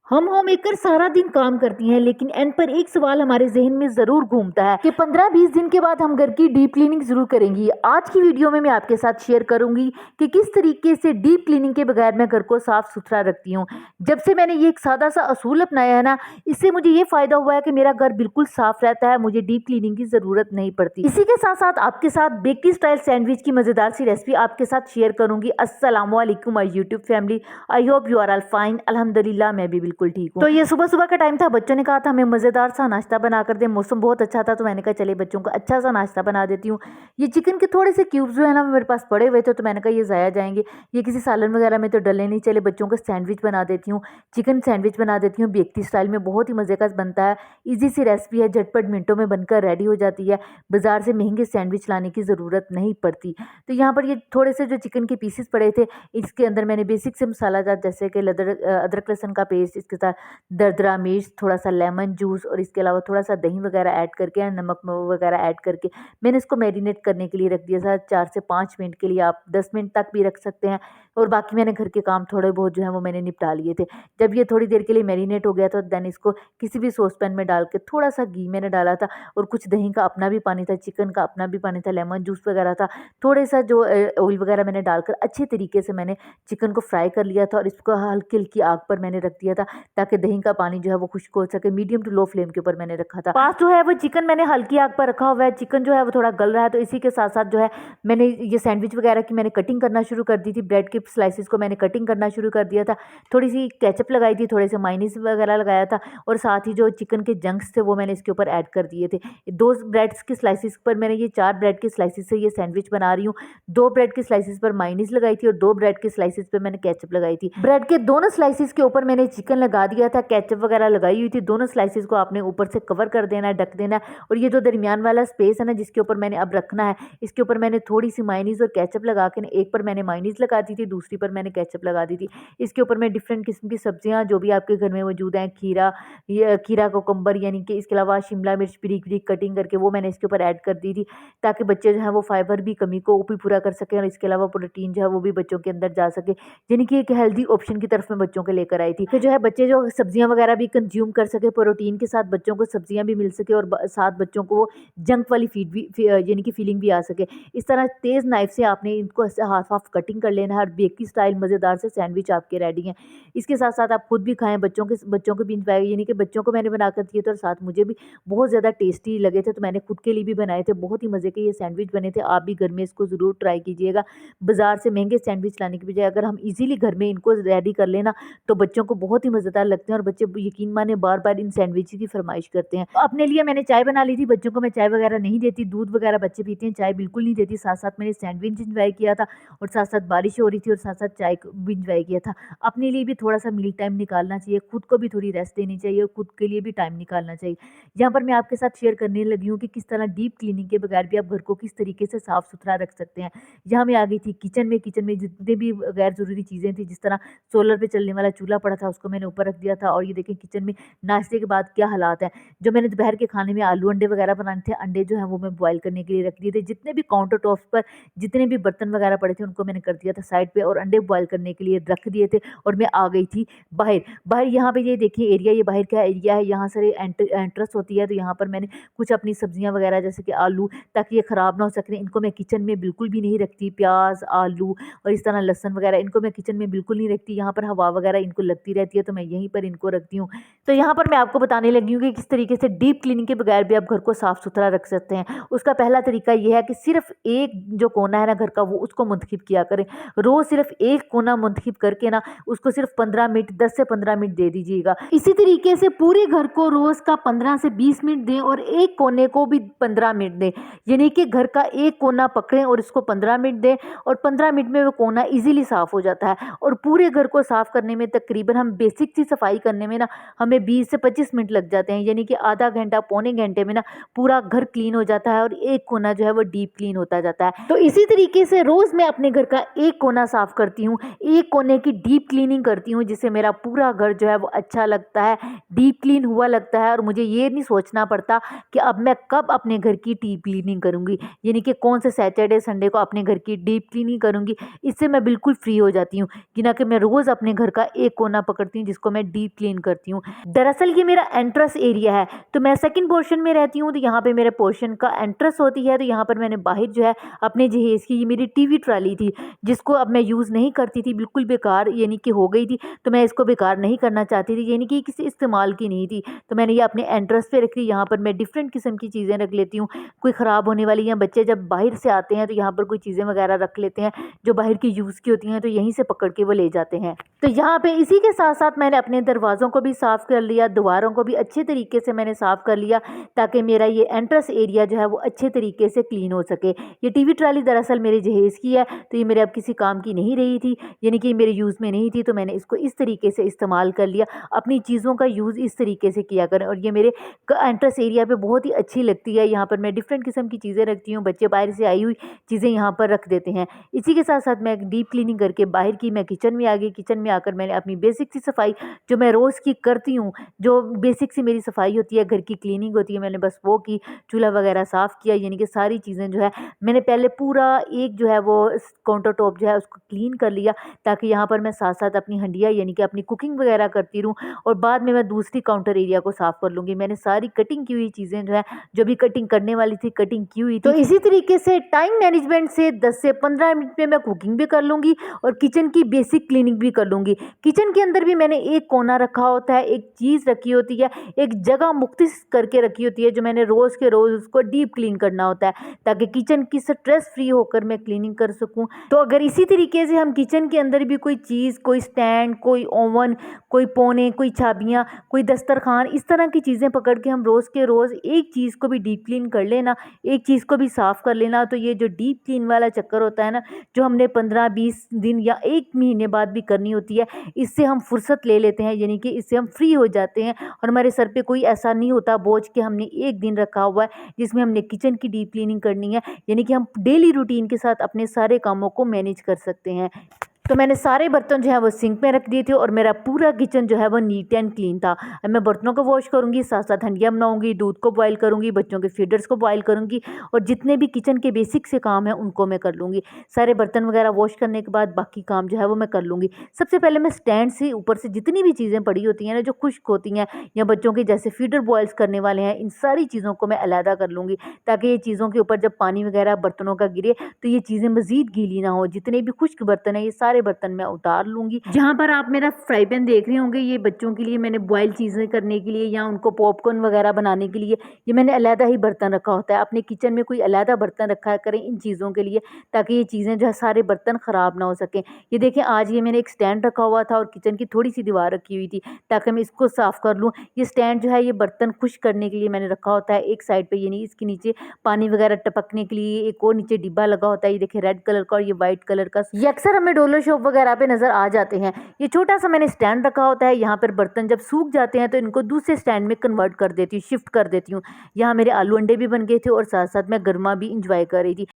हम home maker सारा दिन काम करती हैं, लेकिन एंड पर एक सवाल हमारे जहन में जरूर घूमता है कि 15-20 दिन के बाद हम घर की डीप क्लीनिंग जरूर करेंगी। आज की वीडियो में मैं आपके साथ शेयर करूंगी कि किस तरीके से डीप क्लीनिंग के बगैर मैं घर को साफ सुथरा रखती हूँ। जब से मैंने ये एक सादा सा असूल अपनाया है ना, इससे मुझे ये फायदा हुआ है कि मेरा घर बिल्कुल साफ रहता है, मुझे डीप क्लीनिंग की जरूरत नहीं पड़ती। इसी के साथ साथ आपके साथ बेकरी स्टाइल सैंडविच की मजेदार सी रेसिपी आपके साथ शेयर करूंगी। अस्सलाम वालेकुम my YouTube family, I hope you are all fine. अल्हम्दुलिल्लाह मैं भी बिल्कुल ठीक हूँ। तो ये सुबह सुबह का टाइम था, बच्चों ने कहा था हमें मजेदार सा नाश्ता बना कर दे। मौसम बहुत अच्छा था, तो मैंने कहा चले बच्चों को अच्छा सा नाश्ता बना देती हूँ। ये चिकन के थोड़े से क्यूब्स जो है ना मेरे पास पड़े हुए थे, तो मैंने कहा ये ज़ाया जाएंगे, ये किसी सालन वगैरह में तो डलने नहीं, चले बच्चों को सैंडविच बना देती हूँ, चिकन सैंडविच बना देती हूँ बेकरी स्टाइल में। बहुत ही मज़े का बनता है, ईजी सी रेसिपी है, झटपट मिनटों में बनकर रेडी हो जाती है, बाजार से महंगे सैंडविच लाने की ज़रूरत नहीं पड़ती। तो यहाँ पर ये थोड़े से जो चिकन के पीसेस पड़े थे, इसके अंदर मैंने बेसिक से मसाला जात जैसे कि अदरक लहसुन का पेस्ट, इसके साथ दरदरा मिर्च, थोड़ा सा लेमन जूस और इसके अलावा थोड़ा सा दही वगैरह ऐड करके, नमक वगैरह ऐड करके मैंने इसको मैरिनेट करने के लिए रख दिया था 4 से 5 मिनट के लिए। आप 10 मिनट तक भी रख सकते हैं। और बाकी मैंने घर के काम थोड़े बहुत जो है वो मैंने निपटा लिए थे। जब ये थोड़ी देर के लिए मैरिनेट हो गया तो देन इसको किसी भी सॉस पैन में डाल के थोड़ा सा घी मैंने डाला था, और कुछ दही का अपना भी पानी था, चिकन का अपना भी पानी था, लेमन जूस वगैरह था, थोड़े सा जो ऑयल वगैरह मैंने डालकर अच्छे तरीके से मैंने चिकन को फ्राई कर लिया था, और इसको हल्की हल्की आग पर मैंने रख दिया था ताकि दही का पानी जो है वो खुश्क हो सके। मीडियम टू लो फ्लेम के ऊपर मैंने रखा था। पास जो है वो चिकन मैंने हल्की आग पर रखा हुआ है, चिकन जो है वो थोड़ा गल रहा है। तो इसी के साथ साथ जो है मैंने ये सैंडविच वगैरह की मैंने कटिंग करना शुरू कर दी थी, ब्रेड के स्लाइसिस को मैंने कटिंग करना शुरू कर दिया था, थोड़ी सी केचप लगाई थी, थोड़े से माइनीस वगैरह लगाया था, और साथ ही जो चिकन के जंक्स थे वो मैंने इसके ऊपर ऐड कर दिए थे। 2 ब्रेड्स के स्लाइसिस पर मैंने ये 4 ब्रेड के स्लाइसिस से ये सैंडविच बना रही हूँ। 2 ब्रेड के स्लाइसिस पर माइनीस लगाई थी और 2 ब्रेड के स्लाइसिस पर मैंने केचप लगाई थी। ब्रेड के दोनों स्लाइसिस के ऊपर मैंने चिकन लगा दिया था, केचप वगैरह लगाई हुई थी। दोनों स्लाइसिस को आपने ऊपर से कवर कर देना है, ढक देना है। और ये जो दरमियान वाला स्पेस है ना जिसके ऊपर मैंने अब रखना है, इसके ऊपर मैंने थोड़ी सी माइनीस और केचप लगा के, एक पर मैंने माइनीस लगा दी थी, दूसरी पर मैंने केचप लगा दी थी। इसके ऊपर मैं डिफरेंट किस्म की सब्जियां जो भी आपके घर में मौजूद हैं, खीरा, ये खीरा कोकम्बर, यानी कि इसके अलावा शिमला मिर्च बारीक बारीक कटिंग करके वो मैंने इसके ऊपर ऐड कर दी थी, ताकि बच्चे जो है वो फाइबर भी कमी को भी पूरा कर सकें, और इसके अलावा प्रोटीन जो है वो भी बच्चों के अंदर जा सके, यानी कि एक हेल्दी ऑप्शन की तरफ मैं बच्चों के लेकर आई थी कि जो है बच्चे जो सब्जियां वगैरह भी कंज्यूम कर सके, प्रोटीन के साथ बच्चों को सब्जियां भी मिल सके, और साथ बच्चों को जंक वाली फीड भी यानी कि फीलिंग भी आ सके। इस तरह तेज़ नाइफ से आपने इनको हाफ हाफ कटिंग कर लेना है, और बेकरी स्टाइल मज़ेदार से सैंडविच आपके रेडी हैं। इसके साथ साथ आप खुद भी खाएं, बच्चों को भी इंजॉय, यानी कि बच्चों को मैंने बना कर दिए थे और साथ मुझे भी बहुत ज़्यादा टेस्टी लगे थे, तो मैंने खुद के लिए भी बनाए थे। बहुत ही मज़े के ये सैंडविच बने थे। आप भी घर में इसको ज़रूर ट्राई कीजिएगा। बाजार से महंगे सैंडविच लाने की बजाय अगर हम इजीली घर में इनको रेडी कर लेना, तो बच्चों को बहुत ही मज़ेदार लगते हैं, और बच्चे यकीन माने बार बार इन सैंडविच की फरमाइश करते हैं। अपने लिए मैंने चाय बना ली थी, बच्चों को मैं चाय वगैरह नहीं देती, दूध वगैरह बच्चे पीते हैं, चाय बिल्कुल नहीं देती। साथ साथ मैंने सैंडविच इंजॉय किया था, और साथ साथ बारिश हो रही थी, और साथ साथ चाय भी इंजॉय किया था। अपने लिए भी थोड़ा सा मील टाइम निकालना चाहिए, खुद को भी थोड़ी रेस्ट देनी चाहिए, और खुद के लिए भी टाइम निकालना चाहिए। यहाँ पर मैं आपके साथ शेयर करने लगी हूँ कि किस तरह डीप क्लीनिंग के बगैर भी आप घर को किस तरीके से साफ सुथरा रख सकते हैं। यहाँ मैं आ गई थी किचन में। किचन में जितने भी गैर ज़रूरी चीज़ें थी, जिस तरह सोलर पे चलने वाला चूल्हा पड़ा था, उसको मैंने ऊपर रख दिया था। और ये देखें किचन में नाश्ते के बाद क्या हालात है। जो मैंने दोपहर के खाने में आलू अंडे वगैरह बनाने थे, अंडे जो है वो मैं बॉयल करने के लिए रख दिए थे। जितने भी काउंटर टॉप्स पर जितने भी बर्तन वगैरह पड़े थे, उनको मैंने कर दिया था साइड पे, और अंडे बॉयल करने के लिए रख दिए थे। और मैं आ गई थी बाहर। बाहर यहाँ पे ये देखिए एरिया, ये बाहर का एरिया है, यहाँ से एंट्रेंस होती है। तो यहाँ पर मैंने कुछ अपनी सब्जियां वगैरह जैसे कि आलू, ताकि ये ख़राब ना हो सके, इनको मैं किचन में बिल्कुल भी नहीं रखती। प्याज, आलू और इस तरह लहसुन वगैरह, इनको मैं किचन में बिल्कुल नहीं रखती। यहाँ पर हवा वगैरह इनको लगती रहती है, तो मैं यहीं पर इनको रखती हूँ। तो यहाँ पर मैं आपको बताने लगी हूँ कि किस तरीके से डीप क्लीनिंग के बगैर भी आप घर को साफ सुथरा रख सकते हैं। उसका पहला तरीका यह है कि सिर्फ एक जो कोना है ना घर का, वो उसको मुंतखब किया करें। रोज सिर्फ एक कोना मुंतखब करके ना उसको सिर्फ 15 मिनट, 10 से 15 मिनट दे दीजिएगा। इसी तरीके से पूरे घर को रोज का 15 से 20 मिनट दें, और एक कोने को भी 15 मिनट दें। यानी कि घर का एक कोना पकड़ें और इसको 15 मिनट दें, और 15 मिनट में वो कोना इजीली साफ हो जाता है। और पूरे घर को साफ करने में तकरीबन, हम बेसिक सी सफाई करने में ना हमें 20 से 25 मिनट लग जाते हैं, यानी कि आधा घंटा पौने घंटे में ना पूरा घर क्लीन हो जाता है, और एक कोना जो है वो डीप क्लीन होता जाता है। तो इसी तरीके से रोज मैं अपने घर का एक कोना साफ़ करती हूँ, एक कोने की डीप क्लीनिंग करती हूँ, जिससे मेरा पूरा घर जो है वो अच्छा लगता है, डीप क्लीन हुआ लगता है और मुझे ये नहीं सोचना पड़ता कि अब मैं कब अपने घर की डीप क्लीनिंग करूँगी, यानी कि कौन से सैटरडे संडे को अपने घर की डीप क्लीनिंग करूँगी। इससे मैं बिल्कुल फ्री हो जाती हूँ कि ना कि मैं रोज़ अपने घर का एक कोना पकड़ती हूँ जिसको मैं डीप क्लीन करती हूँ। दरअसल ये मेरा एंट्रेंस एरिया है, तो मैं सेकंड पोर्शन में रहती हूँ, तो यहाँ पे मेरे पोर्शन का एंट्रेंस होती है। तो यहाँ पर मैंने बाहर जो है अपने जहेज़ की ये मेरी टीवी ट्राली थी, जिसको अब मैं यूज़ नहीं करती थी, बिल्कुल बेकार यानी कि हो गई थी, तो मैं इसको बेकार नहीं करना चाहती थी, यानी कि किसी इस्तेमाल की नहीं थी। तो मैंने ये अपने एंट्रेंस पे रखी। यहाँ पर मैं डिफरेंट किस्म की चीज़ें रख लेती हूँ, कोई ख़राब होने वाली, या बच्चे जब बाहर से आते हैं तो यहाँ पर कोई चीज़ें वगैरह रख लेते हैं जो बाहर की यूज़ की होती हैं, तो यहीं से पकड़ के वो ले जाते हैं। तो यहाँ पे इसी के साथ साथ मैंने अपने दरवाज़ों को भी साफ़ कर लिया, दीवारों को भी अच्छे तरीके से मैंने साफ़ कर लिया, ताकि मेरा ये एंट्रेंस एरिया जो है वो अच्छे तरीके से क्लीन हो सके। ये टीवी ट्राली दरअसल मेरे जहेज़ की है, तो ये मेरे अब किसी काम की नहीं रही थी, यानी कि मेरे यूज़ में नहीं थी, तो मैंने इसको इस तरीके से इस्तेमाल कर लिया। अपनी चीज़ों का यूज़ इस तरीके से किया करें, और ये मेरे एंट्रेंस एरिया पे बहुत ही अच्छी लगती है। यहाँ पर मैं डिफरेंट किस्म की चीज़ें रखती हूँ, बच्चे बाहर से आई हुई चीज़ें यहाँ पर रख देते हैं। इसी के साथ साथ मैं डीप क्लीनिंग करके बाहर की मैं किचन में आ गई। किचन में आकर मैंने अपनी बेसिक सी सफाई जो मैं रोज़ की करती हूँ, जो बेसिक सी मेरी सफाई होती है, घर की क्लीनिंग होती है, मैंने बस वो की। चूल्हा वगैरह साफ़ किया, यानी कि सारी चीज़ें जो है मैंने पहले पूरा एक जो है वो काउंटर टॉप जो है उसको क्लीन कर लिया, ताकि यहाँ पर मैं साथ साथ अपनी हंडिया यानी कि अपनी कुकिंग वगैरह करती रहूँ, और बाद में मैं दूसरी काउंटर एरिया को साफ़ कर लूँगी। मैंने सारी कटिंग की हुई चीज़ें जो है, जो भी कटिंग करने वाली थी कटिंग की हुई थी। तो इसी तरीके से टाइम मैनेजमेंट से 10 से 15 मिनट में मैं कुकिंग भी कर लूँगी और किचन की बेसिक क्लीनिंग भी कर लूँगी। किचन के अंदर भी मैंने एक कोना रखा होता है, एक चीज़ रखी होती है, एक जगह मुख्तस करके रखी होती है, जो मैंने रोज़ के रोज़ उसको डीप क्लीन करना होता है, ताकि किचन की स्ट्रेस फ्री होकर मैं क्लीनिंग कर सकूँ। तो अगर इसी तरीके से हम किचन के अंदर भी कोई चीज़, कोई स्टैंड, कोई ओवन, कोई पोने, कोई चाबियाँ, कोई दस्तरखान, इस तरह की चीज़ें पकड़ के हम रोज़ के रोज़ एक चीज़ को भी डीप क्लीन कर लेना, एक चीज़ को भी साफ़ कर लेना, तो ये जो डीप क्लीन वाला चक्कर होता है ना, जो हमने 15-20 दिन या 1 महीने बाद भी करनी होती है, इससे हम फुर्सत ले लेते हैं, यानी कि इससे हम फ्री हो जाते हैं, और हमारे सर पे कोई ऐसा नहीं होता बोझ कि हमने 1 दिन रखा हुआ है जिसमें हमने किचन की डीप क्लीनिंग करनी है, यानी कि हम डेली रूटीन के साथ अपने सारे कामों को मैनेज कर सकते हैं। तो मैंने सारे बर्तन जो है वो सिंक में रख दिए थे, और मेरा पूरा किचन जो है वो नीट एंड क्लीन था। अब मैं बर्तनों को वॉश करूँगी, साथ साथ हंडिया बनाऊँगी, दूध को बॉयल करूँगी, बच्चों के फीडर्स को बॉयल करूँगी, और जितने भी किचन के बेसिक से काम हैं उनको मैं कर लूँगी। सारे बर्तन वगैरह वॉश करने के बाद बाकी काम जो है वो मैं कर लूँगी। सबसे पहले मैं स्टैंड से ऊपर से जितनी भी चीज़ें पड़ी होती हैं ना, जो खुश्क होती हैं, या बच्चों के जैसे फीडर बॉयल्स करने वाले हैं, इन सारी चीज़ों को मैं अलहदा कर लूँगी, ताकि ये चीज़ों के ऊपर जब पानी वगैरह बर्तनों का गिरे तो ये चीज़ें मज़ीद गीली ना हो। जितने भी खुश्क बर्तन हैं ये सारे बर्तन मैं उतार लूँगी। जहाँ पर आप मेरा फ्राई पैन देख रहे होंगे, ये बच्चों के लिए मैंने बॉयल चीज़ें करने के लिए या उनको पॉपकॉर्न वगैरह बनाने के लिए ये मैंने अलहदा ही बर्तन रखा होता है। अपने किचन में कोई अलहदा बर्तन रखा करें इन चीज़ों के लिए, ताकि ये चीज़ें जो है सारे बर्तन ख़राब ना हो सकें। ये देखें, आज ये मैंने एक स्टैंड रखा हुआ था और किचन की थोड़ी सी दीवार रखी हुई थी, ताकि मैं इसको साफ़ कर लूँ। ये स्टैंड जो है ये बर्तन खुश्क करने के लिए मैंने रखा होता है एक साइड पे, यानी इसके नीचे पानी वगैरह टपकने के लिए एक और नीचे डिब्बा लगा होता है। ये देखिए रेड कलर का और ये वाइट कलर का, ये अक्सर हमें डॉलर शॉप वगैरह पे नज़र आ जाते हैं। ये छोटा सा मैंने स्टैंड रखा होता है, यहाँ पर बर्तन जब सूख जाते हैं तो इनको दूसरे स्टैंड में कन्वर्ट कर देती हूँ, शिफ्ट कर देती हूँ। यहाँ मेरे आलू अंडे भी बन गए थे और साथ साथ मैं गर्मा भी इंजॉय कर रही थी।